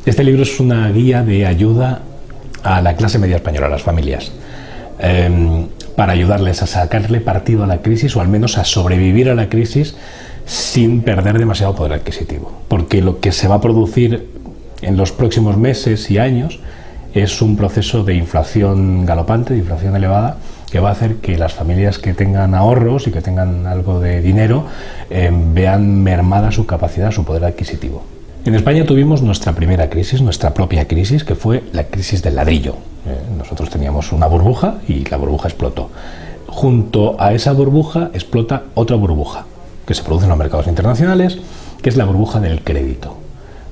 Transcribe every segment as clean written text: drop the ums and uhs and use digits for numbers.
Este libro es una guía de ayuda a la clase media española, a las familias, para ayudarles a sacarle partido a la crisis o al menos a sobrevivir a la crisis sin perder demasiado poder adquisitivo. Porque lo que se va a producir en los próximos meses y años es un proceso de inflación galopante, de inflación elevada, que va a hacer que las familias que tengan ahorros y que tengan algo de dinero vean mermada su capacidad, su poder adquisitivo. En España tuvimos nuestra primera crisis, nuestra propia crisis, que fue la crisis del ladrillo. Nosotros teníamos una burbuja y la burbuja explotó. Junto a esa burbuja explota otra burbuja que se produce en los mercados internacionales, que es la burbuja del crédito.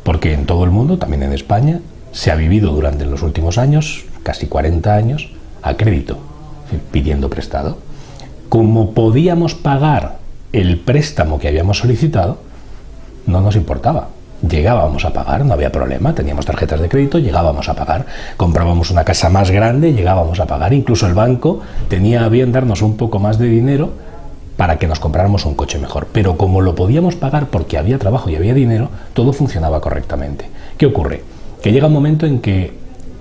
Porque en todo el mundo, también en España, se ha vivido durante los últimos años, casi 40 años, a crédito, pidiendo prestado. Como podíamos pagar el préstamo que habíamos solicitado, no nos importaba. Llegábamos a pagar, no había problema, teníamos tarjetas de crédito, llegábamos a pagar, comprábamos una casa más grande, llegábamos a pagar, incluso el banco tenía a bien darnos un poco más de dinero para que nos compráramos un coche mejor. Pero como lo podíamos pagar porque había trabajo y había dinero, todo funcionaba correctamente. ¿Qué ocurre? Que llega un momento en que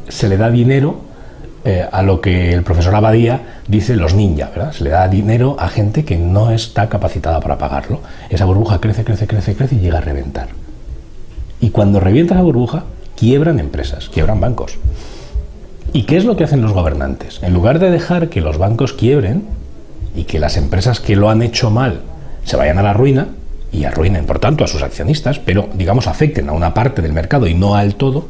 se le da dinero a lo que el profesor Abadía dice los ninja, ¿verdad? Se le da dinero a gente que no está capacitada para pagarlo. Esa burbuja crece, crece, crece, crece y llega a reventar. Y cuando revienta la burbuja, quiebran empresas, quiebran bancos. ¿Y qué es lo que hacen los gobernantes? En lugar de dejar que los bancos quiebren y que las empresas que lo han hecho mal se vayan a la ruina y arruinen, por tanto, a sus accionistas, pero, digamos, afecten a una parte del mercado y no al todo,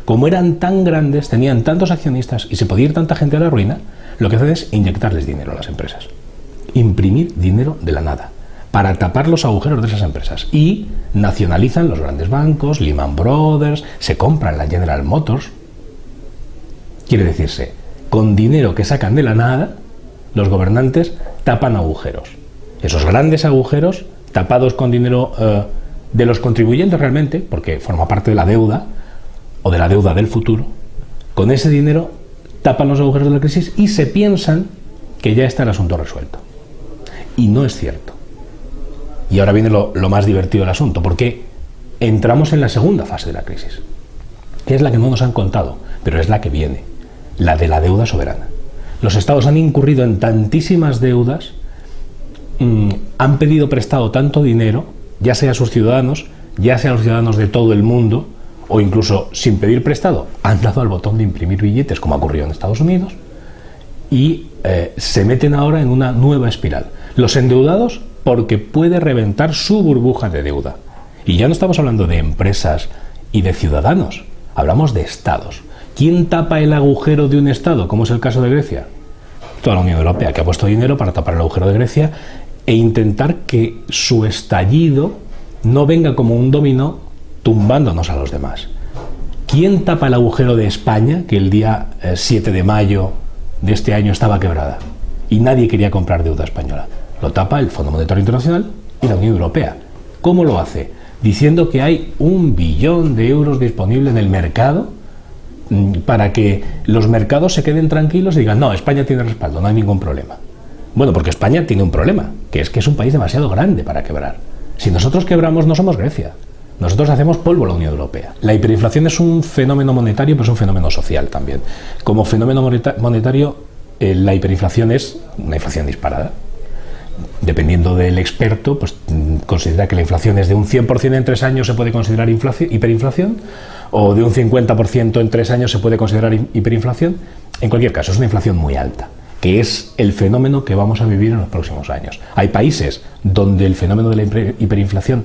como eran tan grandes, tenían tantos accionistas y se podía ir tanta gente a la ruina, lo que hacen es inyectarles dinero a las empresas. Imprimir dinero de la nada, para tapar los agujeros de esas empresas. Y nacionalizan los grandes bancos, Lehman Brothers, se compran la General Motors. Quiere decirse, con dinero que sacan de la nada, los gobernantes tapan agujeros. Esos grandes agujeros, tapados con dinero de los contribuyentes realmente, porque forma parte de la deuda, o de la deuda del futuro, con ese dinero tapan los agujeros de la crisis y se piensan que ya está el asunto resuelto. Y no es cierto. Y ahora viene lo más divertido del asunto, porque entramos en la segunda fase de la crisis, que es la que no nos han contado, pero es la que viene, la de la deuda soberana. Los estados han incurrido en tantísimas deudas, han pedido prestado tanto dinero, ya sea a sus ciudadanos, ya sea a los ciudadanos de todo el mundo, o incluso sin pedir prestado, han dado al botón de imprimir billetes, como ha ocurrido en Estados Unidos, y se meten ahora en una nueva espiral. Los endeudados porque puede reventar su burbuja de deuda. Y ya no estamos hablando de empresas y de ciudadanos, hablamos de estados. ¿Quién tapa el agujero de un estado, como es el caso de Grecia? Toda la Unión Europea, que ha puesto dinero para tapar el agujero de Grecia e intentar que su estallido no venga como un dominó tumbándonos a los demás. ¿Quién tapa el agujero de España, que el día 7 de mayo de este año estaba quebrada y nadie quería comprar deuda española? Lo tapa el Fondo Monetario Internacional y la Unión Europea. ¿Cómo lo hace? Diciendo que hay 1 billón de euros disponible en el mercado para que los mercados se queden tranquilos y digan, no, España tiene respaldo, no hay ningún problema. Bueno, porque España tiene un problema, que es un país demasiado grande para quebrar. Si nosotros quebramos, no somos Grecia. Nosotros hacemos polvo a la Unión Europea. La hiperinflación es un fenómeno monetario, pero es un fenómeno social también. Como fenómeno monetario, la hiperinflación es una inflación disparada. Dependiendo del experto, pues considera que la inflación es de un 100% en 3 años se puede considerar hiperinflación, o de un 50% en 3 años se puede considerar hiperinflación. En cualquier caso, es una inflación muy alta, que es el fenómeno que vamos a vivir en los próximos años. Hay países donde el fenómeno de la hiperinflación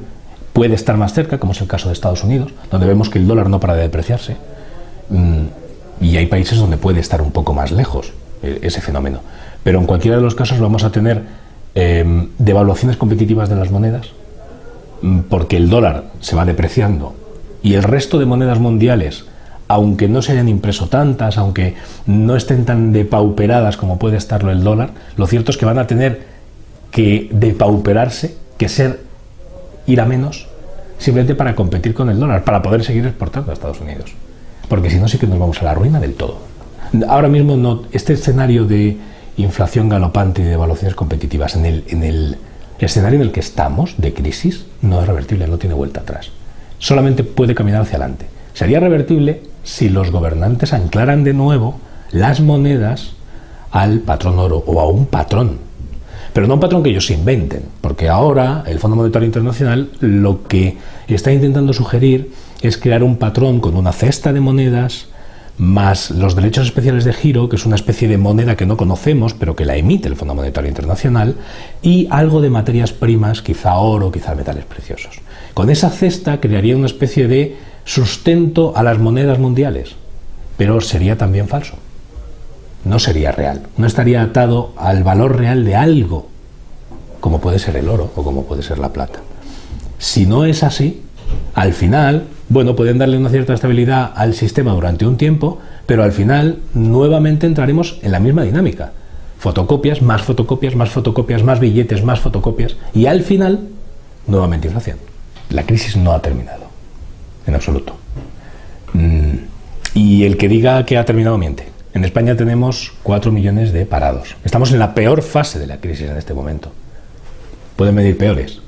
puede estar más cerca, como es el caso de Estados Unidos, donde vemos que el dólar no para de depreciarse, y hay países donde puede estar un poco más lejos ese fenómeno. Pero en cualquiera de los casos vamos a tener devaluaciones competitivas de las monedas, porque el dólar se va depreciando y el resto de monedas mundiales, aunque no se hayan impreso tantas, aunque no estén tan depauperadas como puede estarlo el dólar, lo cierto es que van a tener que depauperarse, que ir a menos, simplemente para competir con el dólar, para poder seguir exportando a Estados Unidos, porque si no sí que nos vamos a la ruina del todo. Ahora mismo no, este escenario de inflación galopante y de devaluaciones competitivas en el escenario en el que estamos, de crisis, no es revertible, no tiene vuelta atrás. Solamente puede caminar hacia adelante. Sería revertible si los gobernantes anclaran de nuevo las monedas al patrón oro o a un patrón. Pero no un patrón que ellos inventen, porque ahora el Fondo Monetario Internacional lo que está intentando sugerir es crear un patrón con una cesta de monedas más los derechos especiales de giro, que es una especie de moneda que no conocemos, pero que la emite el Fondo Monetario Internacional, y algo de materias primas, quizá oro, quizá metales preciosos. Con esa cesta crearía una especie de sustento a las monedas mundiales, pero sería también falso. No sería real, no estaría atado al valor real de algo, como puede ser el oro o como puede ser la plata. Si no es así, al final, bueno, pueden darle una cierta estabilidad al sistema durante un tiempo, pero al final nuevamente entraremos en la misma dinámica. Fotocopias, más fotocopias, más fotocopias, más billetes, más fotocopias, y al final, nuevamente inflación. La crisis no ha terminado, en absoluto. Y el que diga que ha terminado miente. En España tenemos 4 millones de parados. Estamos en la peor fase de la crisis en este momento. Pueden medir peores,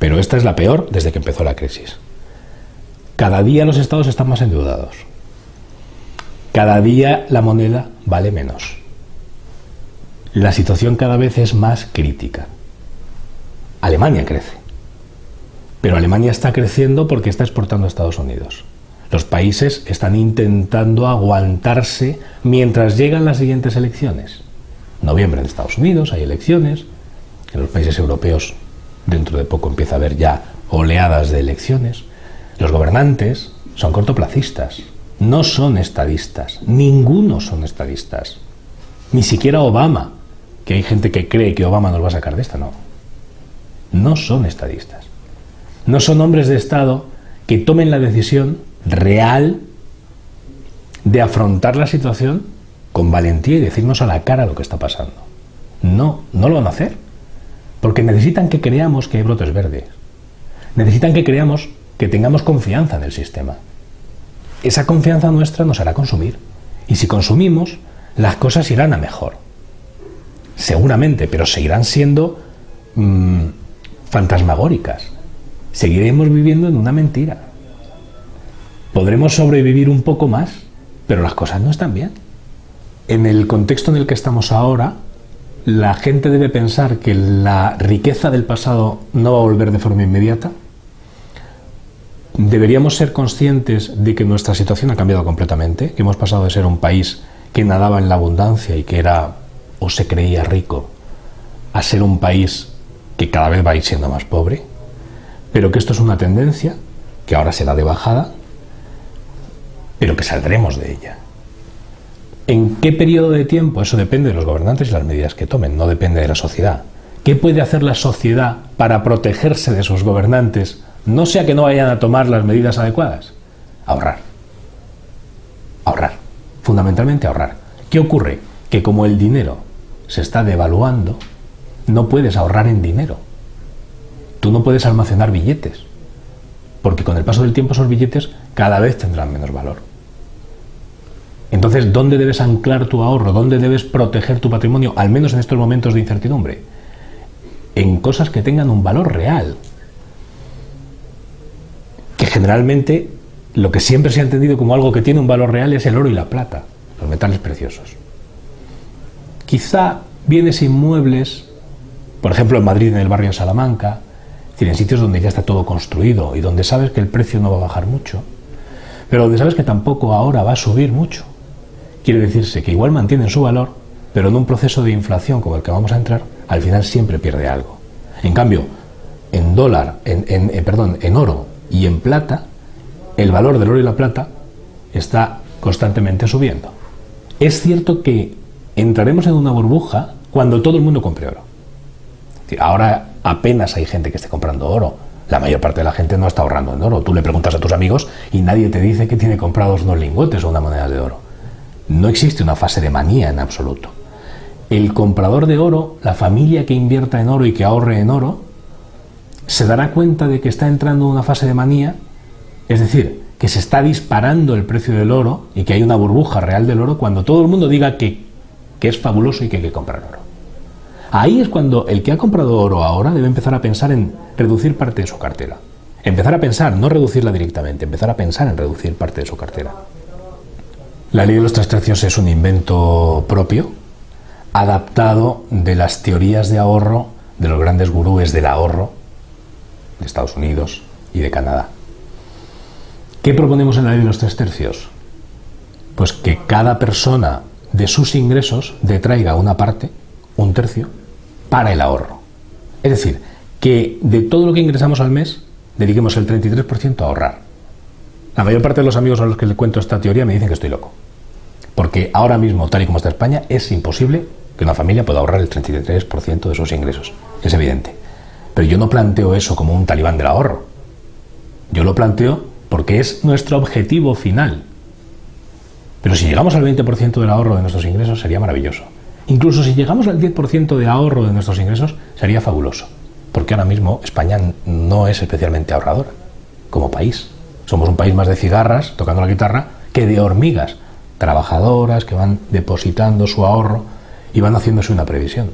pero esta es la peor desde que empezó la crisis. Cada día los estados están más endeudados. Cada día la moneda vale menos. La situación cada vez es más crítica. Alemania crece. Pero Alemania está creciendo porque está exportando a Estados Unidos. Los países están intentando aguantarse mientras llegan las siguientes elecciones. En noviembre en Estados Unidos hay elecciones. En los países europeos dentro de poco empieza a haber ya oleadas de elecciones. Los gobernantes son cortoplacistas, no son estadistas, ninguno son estadistas. Ni siquiera Obama, que hay gente que cree que Obama nos va a sacar de esta, no. No son estadistas. No son hombres de Estado que tomen la decisión real de afrontar la situación con valentía y decirnos a la cara lo que está pasando. No, no lo van a hacer. Porque necesitan que creamos que hay brotes verdes. Necesitan que creamos que tengamos confianza en el sistema. Esa confianza nuestra nos hará consumir. Y si consumimos, las cosas irán a mejor. Seguramente, pero seguirán siendo fantasmagóricas. Seguiremos viviendo en una mentira. Podremos sobrevivir un poco más, pero las cosas no están bien. En el contexto en el que estamos ahora, la gente debe pensar que la riqueza del pasado no va a volver de forma inmediata. Deberíamos ser conscientes de que nuestra situación ha cambiado completamente, que hemos pasado de ser un país que nadaba en la abundancia y que era o se creía rico, a ser un país que cada vez va a ir siendo más pobre, pero que esto es una tendencia, que ahora será de bajada, pero que saldremos de ella. ¿En qué periodo de tiempo? Eso depende de los gobernantes y las medidas que tomen, no depende de la sociedad. ¿Qué puede hacer la sociedad para protegerse de sus gobernantes? No sea que no vayan a tomar las medidas adecuadas. Ahorrar. Ahorrar. Fundamentalmente ahorrar. ¿Qué ocurre? Que como el dinero se está devaluando, no puedes ahorrar en dinero. Tú no puedes almacenar billetes, porque con el paso del tiempo esos billetes cada vez tendrán menos valor. Entonces, ¿dónde debes anclar tu ahorro? ¿Dónde debes proteger tu patrimonio, al menos en estos momentos de incertidumbre? En cosas que tengan un valor real. Que generalmente lo que siempre se ha entendido como algo que tiene un valor real es el oro y la plata, los metales preciosos. Quizá bienes inmuebles, por ejemplo en Madrid, en el barrio de Salamanca, es decir, en sitios donde ya está todo construido y donde sabes que el precio no va a bajar mucho, pero donde sabes que tampoco ahora va a subir mucho. Quiere decirse que igual mantienen su valor, pero en un proceso de inflación como el que vamos a entrar, al final siempre pierde algo. En cambio, en oro y en plata, el valor del oro y la plata está constantemente subiendo. Es cierto que entraremos en una burbuja cuando todo el mundo compre oro. Es decir, ahora apenas hay gente que esté comprando oro. La mayor parte de la gente no está ahorrando en oro. Tú le preguntas a tus amigos y nadie te dice que tiene comprados unos lingotes o unas monedas de oro. No existe una fase de manía en absoluto. El comprador de oro, la familia que invierta en oro y que ahorre en oro, se dará cuenta de que está entrando en una fase de manía, es decir, que se está disparando el precio del oro y que hay una burbuja real del oro cuando todo el mundo diga que es fabuloso y que hay que comprar oro. Ahí es cuando el que ha comprado oro ahora debe empezar a pensar en reducir parte de su cartera, empezar a pensar, no reducirla directamente, empezar a pensar en reducir parte de su cartera. La ley de los 3/3 es un invento propio, adaptado de las teorías de ahorro de los grandes gurúes del ahorro de Estados Unidos y de Canadá. ¿Qué proponemos en la ley de los 3/3? Pues que cada persona de sus ingresos detraiga una parte, un tercio, para el ahorro. Es decir, que de todo lo que ingresamos al mes, dediquemos el 33% a ahorrar. La mayor parte de los amigos a los que les cuento esta teoría me dicen que estoy loco. Porque ahora mismo, tal y como está España, es imposible que una familia pueda ahorrar el 33% de sus ingresos. Es evidente. Pero yo no planteo eso como un talibán del ahorro. Yo lo planteo porque es nuestro objetivo final. Pero si llegamos al 20% del ahorro de nuestros ingresos, sería maravilloso. Incluso si llegamos al 10% de ahorro de nuestros ingresos, sería fabuloso. Porque ahora mismo España no es especialmente ahorradora como país. Somos un país más de cigarras, tocando la guitarra, que de hormigas trabajadoras que van depositando su ahorro y van haciéndose una previsión.